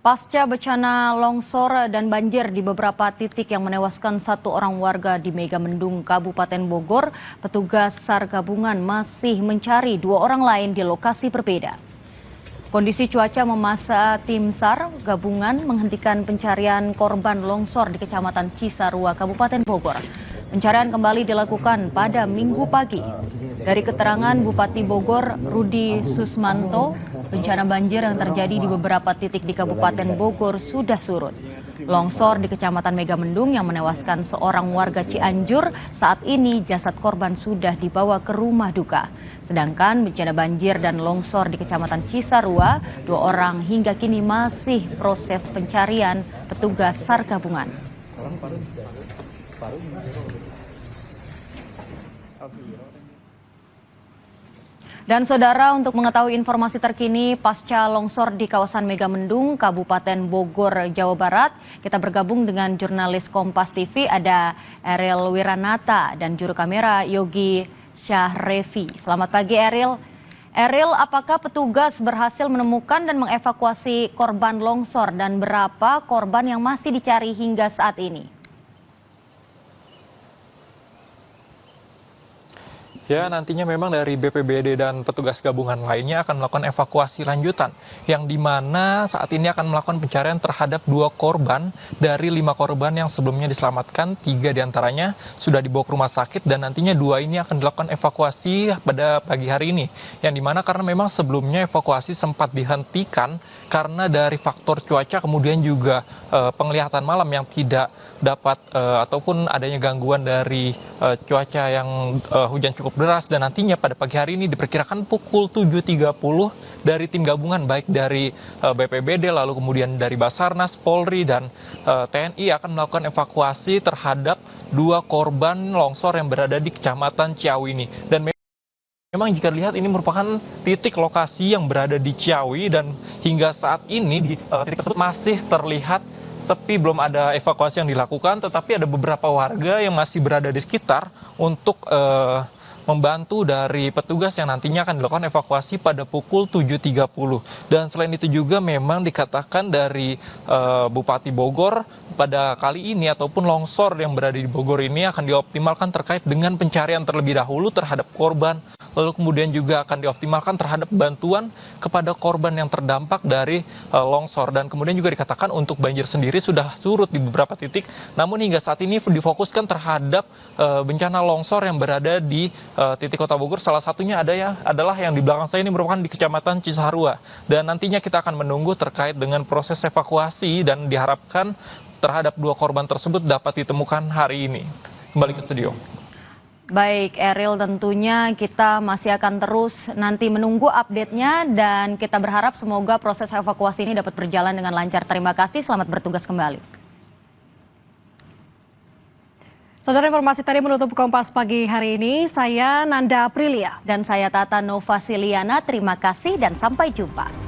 Pasca bencana longsor dan banjir di beberapa titik yang menewaskan satu orang warga di Megamendung, Kabupaten Bogor, petugas SAR gabungan masih mencari dua orang lain di lokasi berbeda. Kondisi cuaca memaksa tim SAR gabungan menghentikan pencarian korban longsor di Kecamatan Cisarua, Kabupaten Bogor. Pencarian kembali dilakukan pada Minggu pagi. Dari keterangan Bupati Bogor, Rudi Susmanto, bencana banjir yang terjadi di beberapa titik di Kabupaten Bogor sudah surut. Longsor di Kecamatan Megamendung yang menewaskan seorang warga Cianjur, saat ini jasad korban sudah dibawa ke rumah duka. Sedangkan bencana banjir dan longsor di Kecamatan Cisarua, dua orang hingga kini masih proses pencarian petugas SAR gabungan. Dan saudara, untuk mengetahui informasi terkini pasca longsor di kawasan Megamendung, Kabupaten Bogor, Jawa Barat, kita bergabung dengan jurnalis Kompas TV, ada Ariel Wiranata dan juru kamera Yogi Syahrevi. Selamat pagi Ariel. Ariel, apakah petugas berhasil menemukan dan mengevakuasi korban longsor dan berapa korban yang masih dicari hingga saat ini? Ya, nantinya memang dari BPBD dan petugas gabungan lainnya akan melakukan evakuasi lanjutan, yang dimana saat ini akan melakukan pencarian terhadap 2 korban dari 5 korban yang sebelumnya diselamatkan. 3 diantaranya sudah dibawa ke rumah sakit dan nantinya 2 ini akan dilakukan evakuasi pada pagi hari ini, yang dimana karena memang sebelumnya evakuasi sempat dihentikan karena dari faktor cuaca, kemudian juga penglihatan malam yang tidak dapat ataupun adanya gangguan dari cuaca yang hujan cukup deras, dan nantinya pada pagi hari ini diperkirakan pukul 7.30 dari tim gabungan baik dari BPBD lalu kemudian dari Basarnas, Polri dan TNI akan melakukan evakuasi terhadap 2 korban longsor yang berada di Kecamatan Ciawi ini. Dan memang jika dilihat ini merupakan titik lokasi yang berada di Ciawi, dan hingga saat ini di titik tersebut masih terlihat sepi, belum ada evakuasi yang dilakukan, tetapi ada beberapa warga yang masih berada di sekitar untuk membantu dari petugas yang nantinya akan dilakukan evakuasi pada pukul 7.30. Dan selain itu juga memang dikatakan dari Bupati Bogor pada kali ini ataupun longsor yang berada di Bogor ini akan dioptimalkan terkait dengan pencarian terlebih dahulu terhadap korban, lalu kemudian juga akan dioptimalkan terhadap bantuan kepada korban yang terdampak dari longsor. Dan kemudian juga dikatakan untuk banjir sendiri sudah surut di beberapa titik, namun hingga saat ini difokuskan terhadap bencana longsor yang berada di titik Kota Bogor. Salah satunya adalah yang di belakang saya ini merupakan di Kecamatan Cisarua. Dan nantinya kita akan menunggu terkait dengan proses evakuasi dan diharapkan terhadap 2 korban tersebut dapat ditemukan hari ini. Kembali ke studio. Baik Ariel, tentunya kita masih akan terus nanti menunggu update-nya dan kita berharap semoga proses evakuasi ini dapat berjalan dengan lancar. Terima kasih, selamat bertugas kembali. Saudara, informasi tadi menutup Kompas pagi hari ini. Saya Nanda Aprilia. Dan saya Tata Nova Siliana, terima kasih dan sampai jumpa.